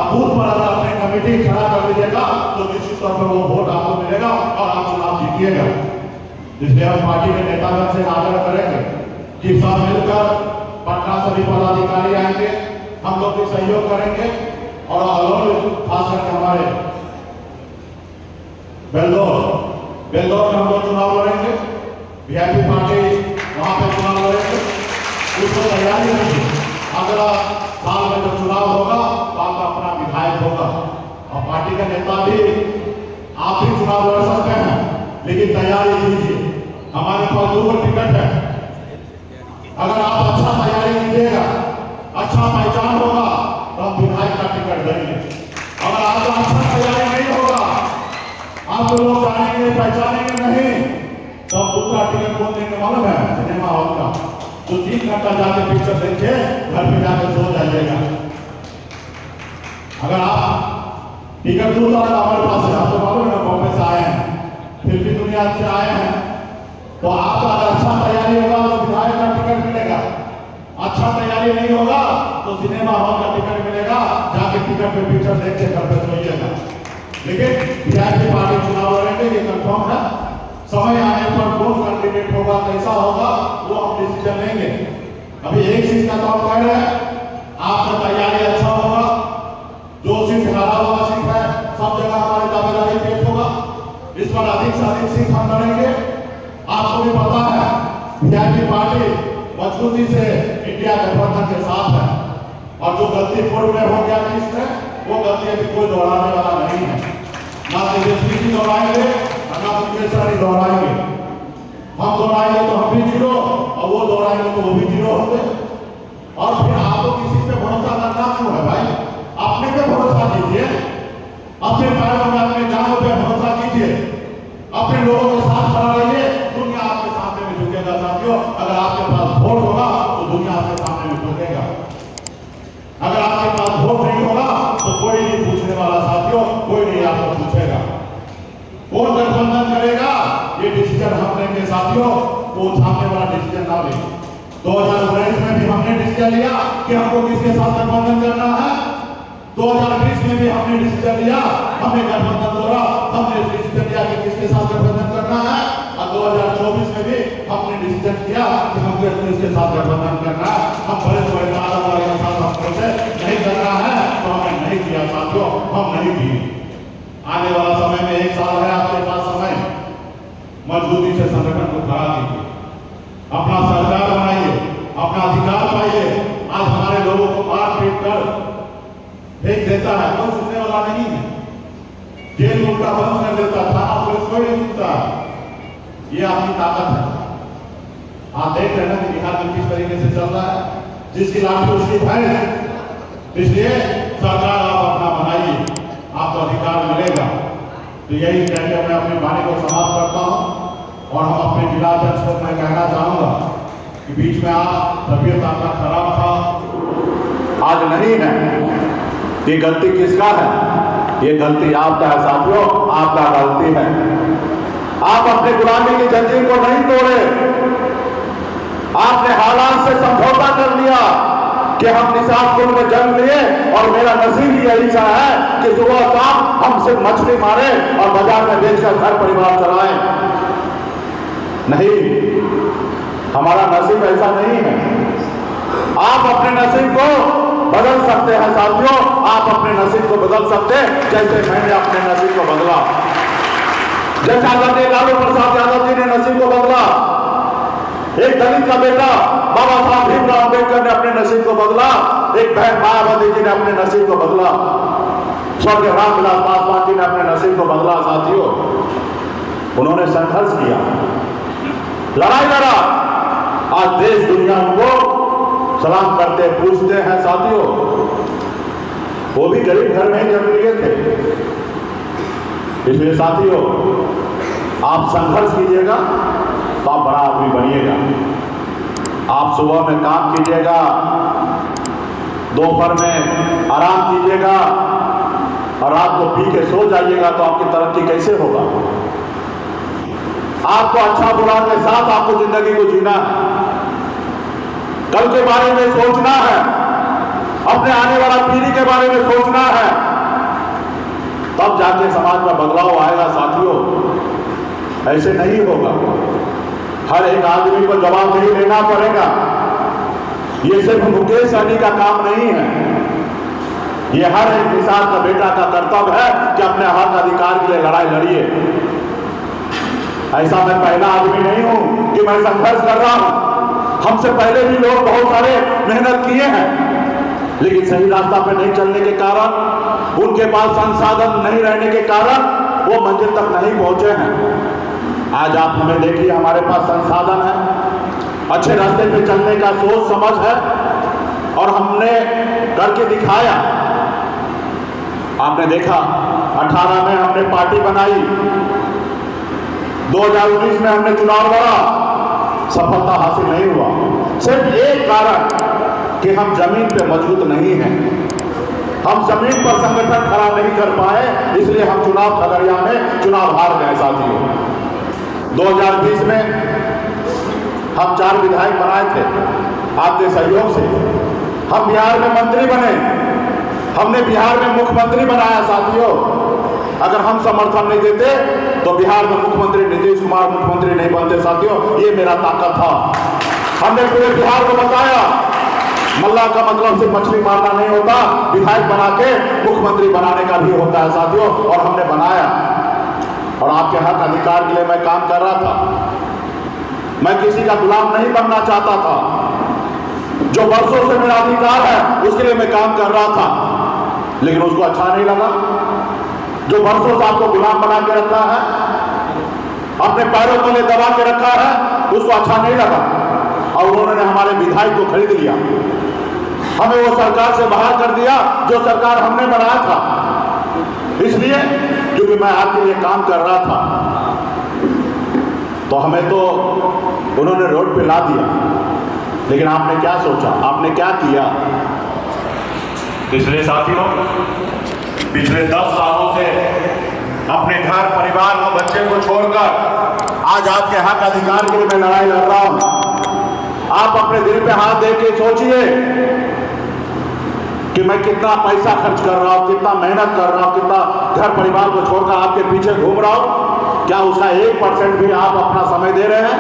Booth पर अगर अपनी कमेटी खड़ा कर दीजिएगा तो निश्चित तौर पर वो वोट आपको मिलेगा और आप चुनाव जीतिएगा। इसलिए हम पार्टी के नेतागण से आग्रह करेंगे कि सब मिलकर पटना सभी पदाधिकारी आएंगे, हम लोग भी सहयोग करेंगे और खास करके हमारे बेलदौर में हम लोग चुनाव लड़ेंगे, वीआईपी पार्टी वहां पे चुनाव लड़ेंगे। उसको तैयारी रखिए, अगला साल में जब चुनाव होगा तो आपका अपना विधायक होगा और पार्टी के नेता भी आप भी चुनाव लड़ सकते हैं, लेकिन तैयारी कीजिए। हमारे पास 2 टिकट है, अगर आप अच्छा तैयारी कीजिएगा, अच्छा पहचान होगा तो हम विधायक का टिकट देंगे। अगर आपका अच्छा तैयारी नहीं होगा, आप लोग जानेंगे पहचानेंगे नहीं, तो दूसरा टिकट कौन देंगे मालूम है? सिनेमा हॉल का, तो 3 घंटा जाके पिक्चर देखे घर पे जाके सो जाइएगा। अगर आप टिकट दूसरा हमारे पास है, आपको मालूम है बॉम्बे से आए हैं, फिल्मी दुनिया से आए हैं, तो आपका अगर अच्छा तैयारी होगा तो विधायक का टिकट मिलेगा, अच्छा तैयारी नहीं होगा तो सिनेमा हॉल का टिकट मिलेगा, जाके टिकट पे पिक्चर देख के घर पे सोइएगा। लेकिन वीआईपी पार्टी चुनाव लड़ेंगे, ये कंफर्म है। समय आने पर कौन कैंडिडेट होगा, कैसा होगा, वो हम डिसीजन लेंगे। अभी एक चीज का तो हम कह रहे हैं, आपका तैयारी अच्छा होगा, जो सीट हारा हुआ सीट है सब जगह हमारी दावेदारी पेश होगा, इस पर अधिक से अधिक सीट हम लड़ेंगे। आपको भी पता है वीआईपी पार्टी मजबूती से इंडिया गठबंधन के साथ है और जो गलती पूर्व में हो गया इसमें, वो गलती अभी कोई दोहराने वाला नहीं है। ना तेजस्वी जी दोहराएंगे ना मुकेश दोहराएंगे, हम दोहराएंगे तो हम भी जीरो और वो दोहराएंगे तो वो भी जीरो होंगे। और फिर आपको किसी पे भरोसा करना क्यों है भाई? अपने पे भरोसा कीजिए, अपने पैरों में अपने जानों पे भरोसा कीजिए, अपने लोगों के साथ खड़ा रहिए, दुनिया आपके सामने में झुकेगा साथियों। अगर आपके पास वोट होगा तो दुनिया आपके सामने में झुकेगा, अगर आपके पास वोट नहीं होगा तो कोई नहीं पूछने वाला साथियों, कोई नहीं आपको पूछेगा। कौन गठबंधन करेगा ये डिसीजन हम लेंगे साथियों, वो सामने वाला डिसीजन ना ले। 2019 में भी हमने डिसीजन लिया कि हमको किसके साथ गठबंधन करना है, 2020 में भी हमने डिसीजन लिया, हमने गठबंधन तोड़ा, हमने डिसीजन लिया कि किसके साथ गठबंधन करना है, और 2024 में भी हमने डिसीजन किया कि हमको किसके साथ गठबंधन करना है। हम बड़े वाले के साथ हम सोचे नहीं करना है तो हमने नहीं किया साथियों, हम नहीं किए। आने वाला समय में 1 साल है आपके पास समय, मजबूती से संगठन को खड़ा कीजिए, अपना सरकार बनाइए, अपना अधिकार पाइए। आज हमारे लोगों को मार पीट कर फेंक देता है, कोई सुनने वाला नहीं है, जेल उनका बंद कर देता, थाना पुलिस कोई नहीं सुनता। ये आपकी ताकत है। आप देख रहे हैं ना कि बिहार में किस तरीके से चल रहा है, जिसकी लाठी उसकी भैंस। इसलिए सरकार आप अपना बनाइए, आपको अधिकार मिलेगा। तो यही कहकर मैं अपनी वाणी को समाप्त करता हूँ और हम अपने जिला अध्यक्ष को मैं कहना चाहूँगा कि बीच में आप तबीयत आपका खराब था, आज नहीं है, ये गलती किसका है? ये गलती आपका है साथियों, आपका गलती है। आप अपने गुलामी की जंजीर को नहीं तोड़े, आपने हालात से समझौता कर लिया कि हम निशानपुर में जन्म लिए और मेरा नसीब यही सा है कि सुबह शाम हम सिर्फ मछली मारे और बाजार में बेचकर घर परिवार चलाएं। नहीं, हमारा नसीब ऐसा नहीं है। आप अपने नसीब को बदल सकते हैं साथियों, आप अपने नसीब को बदल सकते हैं जैसे मैंने अपने नसीब को बदला, जैसा लालू प्रसाद यादव जी ने नसीब को बदला। एक दलित का बेटा बाबा साहब भीमराव अम्बेडकर ने अपने नसीब को बदला, एक बहन मायावती जी ने अपने नसीब को बदला, स्वर्गीय रामविलास पासवान जी ने अपने नसीब को बदला साथियों। उन्होंने संघर्ष किया, लड़ाई लड़ा, आज देश दुनिया उनको सलाम करते पूछते हैं साथियों। वो भी गरीब घर में ही जन्म लिए थे। इसलिए साथियों, आप संघर्ष कीजिएगा तो आप बड़ा आदमी बनिएगा। आप सुबह में काम कीजिएगा, दोपहर में आराम कीजिएगा और रात को पी के सो जाइएगा, तो आपकी तरक्की कैसे होगा? आपको अच्छा बुरा के साथ आपको जिंदगी को जीना है, कल के बारे में सोचना है, अपने आने वाला पीढ़ी के बारे में सोचना है। तब जाके समाज में बदलाव आएगा साथियों, ऐसे नहीं होगा। हर एक आदमी को जवाबदेही लेना पड़ेगा। ये सिर्फ मुकेश सहनी का काम नहीं है, ये हर एक किसान का बेटा का कर्तव्य है कि अपने हक अधिकार के लिए लड़ाई लड़िए। ऐसा मैं पहला आदमी नहीं हूं कि मैं संघर्ष कर रहा हूं। हमसे पहले भी लोग बहुत सारे मेहनत किए हैं, लेकिन सही रास्ता पे नहीं चलने के कारण, उनके पास संसाधन नहीं रहने के कारण वो मंजिल तक नहीं पहुंचे हैं। आज आप हमें देखिए, हमारे पास संसाधन है, अच्छे रास्ते पे चलने का सोच समझ है और हमने करके दिखाया। आपने देखा 18 में हमने पार्टी बनाई, 2019 में हमने चुनाव लड़ा, सफलता हासिल नहीं हुआ। सिर्फ एक कारण कि हम जमीन पे मजबूत नहीं हैं, हम जमीन पर संगठन खड़ा नहीं कर पाए, इसलिए हम चुनाव खगड़िया में चुनाव हार गए साथियों। 2020 में हम 4 विधायक बनाए थे आपके सहयोग से, हम बिहार में मंत्री बने, हमने बिहार में मुख्यमंत्री बनाया साथियों। अगर हम समर्थन नहीं देते तो बिहार में मुख्यमंत्री नीतीश कुमार मुख्यमंत्री नहीं बनते साथियों, ये मेरा ताकत था। हमने पूरे बिहार को बताया मल्ला का मतलब सिर्फ मछली मारना नहीं होता, विधायक बना के मुख्यमंत्री बनाने का भी होता है साथियों, और हमने बनाया। और आपके हक अधिकार के लिए मैं काम कर रहा था, मैं किसी का गुलाम नहीं बनना चाहता था। जो वर्षों से मेरा अधिकार है उसके लिए मैं काम कर रहा था, लेकिन उसको अच्छा नहीं लगा। जो वर्षों से आपको गुलाम बना के रखा है, अपने पैरों तले दबा के रखा है, उसको अच्छा नहीं लगा और उन्होंने हमारे विधायक को खरीद लिया, हमें वो सरकार से बाहर कर दिया जो सरकार हमने बनाया था। इसलिए क्योंकि मैं आपके लिए काम कर रहा था, तो हमें तो उन्होंने रोड पे ला दिया। लेकिन आपने क्या सोचा, आपने क्या किया? इसलिए साथियों, पिछले 10 सालों से अपने घर परिवार और बच्चे को छोड़कर आज आपके हक अधिकार के लिए मैं लड़ाई लड़ रहा हूं। आप अपने दिल पे हाथ दे के सोचिए कि मैं कितना पैसा खर्च कर रहा हूं, कितना मेहनत कर रहा हूं, कितना घर परिवार को छोड़कर आपके पीछे घूम रहा हूं। क्या उसका 1% भी आप अपना समय दे रहे हैं?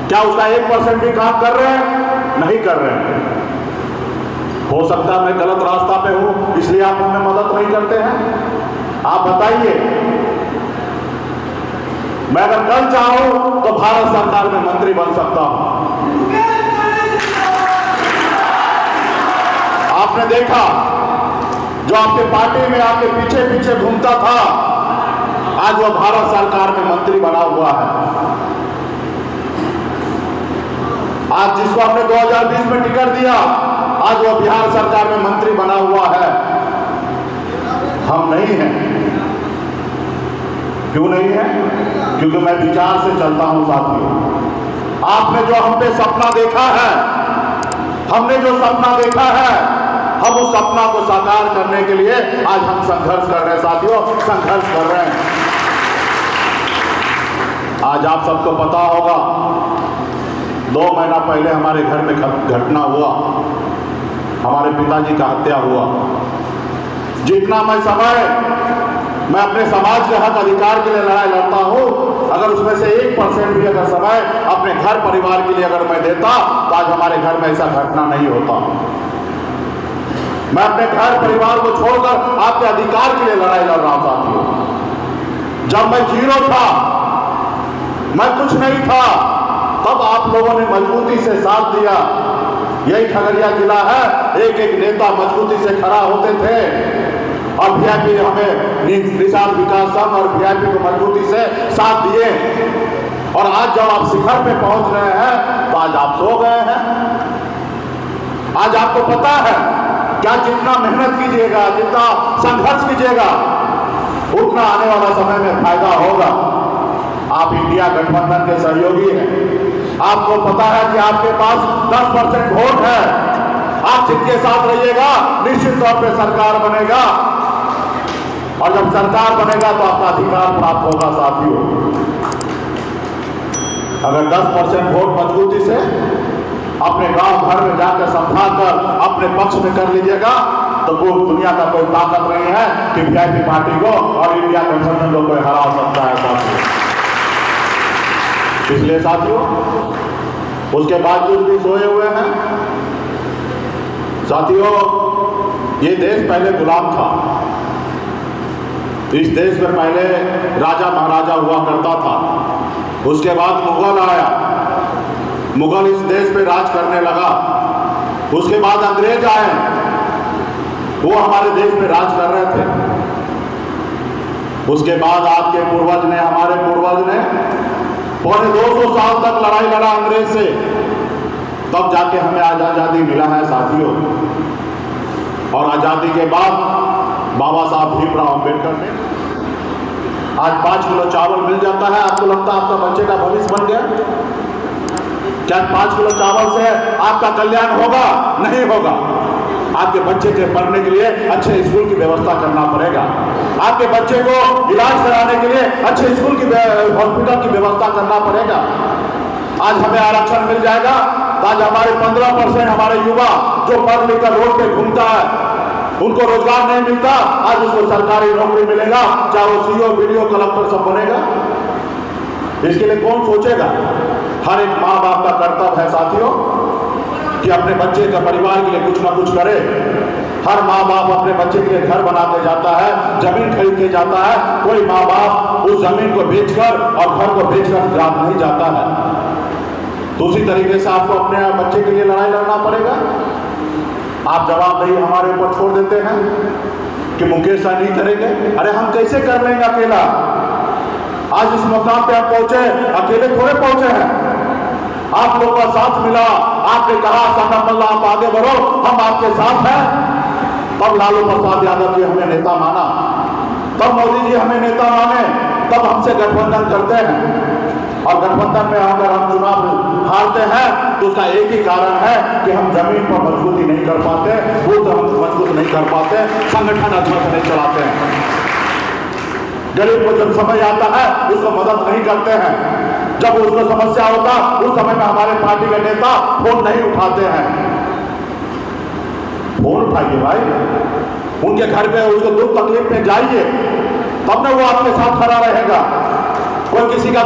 क्या उसका 1% भी काम कर रहे हैं? नहीं कर रहे हैं। हो सकता है मैं गलत रास्ता पे हूं, इसलिए आप हमें मदद नहीं करते हैं। आप बताइए, मैं अगर कल चाहूं तो भारत सरकार में मंत्री बन सकता हूं। आपने देखा जो आपके पार्टी में आपके पीछे पीछे घूमता था, आज वो भारत सरकार में मंत्री बना हुआ है। आज जिसको हमने 2020 में टिकट दिया, आज वो बिहार सरकार में मंत्री बना हुआ है। हम नहीं हैं। क्यों नहीं है? क्योंकि मैं विचार से चलता हूं साथियों। आपने जो हम पे सपना देखा है, हमने जो सपना देखा है, हम उस सपना को साकार करने के लिए आज हम संघर्ष कर रहे हैं साथियों, संघर्ष कर रहे हैं। आज आप सबको पता होगा 2 महीना पहले हमारे घर में घटना हुआ, हमारे पिताजी का हत्या हुआ। जितना मैं अपने समाज के हक अधिकार के लिए लड़ाई लड़ता हूं, अगर उसमें से 1% भी अगर समय अपने घर परिवार के लिए अगर मैं देता तो आज हमारे घर में ऐसा घटना नहीं होता। मैं अपने घर परिवार को छोड़कर आपके अधिकार के लिए लड़ाई लड़ रहा हूं साथियों। जब मैं 0 था, मैं कुछ नहीं था, तब आप लोगों ने मजबूती से साथ दिया। यही खगड़िया जिला है, एक एक नेता मजबूती से खड़ा होते थे और वीआईपी हमें निषाद विकास संघ और वीआईपी को मजबूती से साथ दिए। और आज जब आप शिखर पे पहुंच रहे हैं तो आज आप सो गए हैं। आज आपको पता है क्या जितना मेहनत कीजिएगा, जितना संघर्ष कीजिएगा, उतना आने वाला समय में फायदा होगा। आप इंडिया गठबंधन के सहयोगी हैं, आपको पता है कि आपके पास 10% वोट है। आप जिनके साथ रहिएगा निश्चित तौर पे सरकार बनेगा, और जब सरकार बनेगा तो आपका अधिकार प्राप्त होगा साथियों। अगर 10% वोट मजबूती से अपने गांव घर में जाकर समझाकर अपने पक्ष में कर लीजिएगा तो वो दुनिया का कोई ताकत नहीं है कि वीआईपी पार्टी को और इंडिया गठबंधन को कोई हरा सकता है साथियों। इसलिए साथियों उसके बावजूद भी सोए हुए हैं। साथियों ये देश पहले गुलाम था। इस देश में पहले राजा महाराजा हुआ करता था। उसके बाद मुगल आया, मुगल इस देश पे राज करने लगा। उसके बाद अंग्रेज आए, वो हमारे देश पे राज कर रहे थे। उसके बाद आपके पूर्वज ने, हमारे पूर्वज ने पौने 200 साल तक लड़ाई लड़ा अंग्रेज से, तब जाके हमें आजादी मिला है साथियों। और आजादी के बाद बाबा साहब भीमराव अंबेडकर ने आज 5 किलो चावल मिल जाता है। आपको लगता है आपका बच्चे का भविष्य बन गया? क्या 5 किलो चावल से आपका कल्याण होगा? नहीं होगा। आपके बच्चे के पढ़ने के लिए अच्छे स्कूल की व्यवस्था करना पड़ेगा। आपके बच्चे को इलाज कराने के लिए अच्छे स्कूल की हॉस्पिटल की व्यवस्था करना पड़ेगा। आज हमें आरक्षण मिल जाएगा तो आज हमारे 15% हमारे युवा जो पढ़ लिख कर रोड पे घूमता है, उनको रोजगार नहीं मिलता, आज उसको सरकारी नौकरी मिलेगा, चाहे वो सीओ, वीडियो, कलेक्टर सब बनेगा। इसके लिए कौन सोचेगा? हर एक माँ बाप का कर्तव्य है साथियों कि अपने बच्चे का, परिवार के लिए कुछ ना कुछ करे। हर माँ बाप अपने बच्चे के लिए घर बना के जाता है, जमीन खरीद के जाता है। कोई माँ बाप उस जमीन को बेचकर और घर को बेचकर नहीं जाता है। तो उसी तरीके से आपको अपने बच्चे के लिए लड़ाई लड़ना पड़ेगा। आप जवाबदेही हमारे ऊपर छोड़ देते हैं कि मुकेश साहब नहीं करेंगे। अरे हम कैसे कर लेंगे अकेला? आज इस मुकाम पे आप पहुंचे, अकेले थोड़े पहुंचे हैं। आप लोगों का साथ मिला, आपने कहा संगम आप आगे बढ़ो, हम आपके साथ हैं। तब लालू प्रसाद यादव जी हमें नेता माना, तब मोदी जी हमें नेता माने, तब हमसे गठबंधन करते हैं। और गठबंधन में अगर हम चुनाव हारते हैं तो उसका एक ही कारण है कि हम जमीन पर मजबूती नहीं कर पाते, बूथ हम मजबूत नहीं कर पाते, संगठन अच्छा से नहीं चलाते हैं। गरीब को जब समय आता है उसको मदद नहीं करते हैं। जब उसको समस्या होता उस समय में हमारे पार्टी के नेता फोन नहीं उठाते हैं। फोन उठाइए भाई, उनके घर पे उसको दुख तकलीफ में जाइए, तब ना वो आपके साथ खड़ा रहेगा। कोई किसी का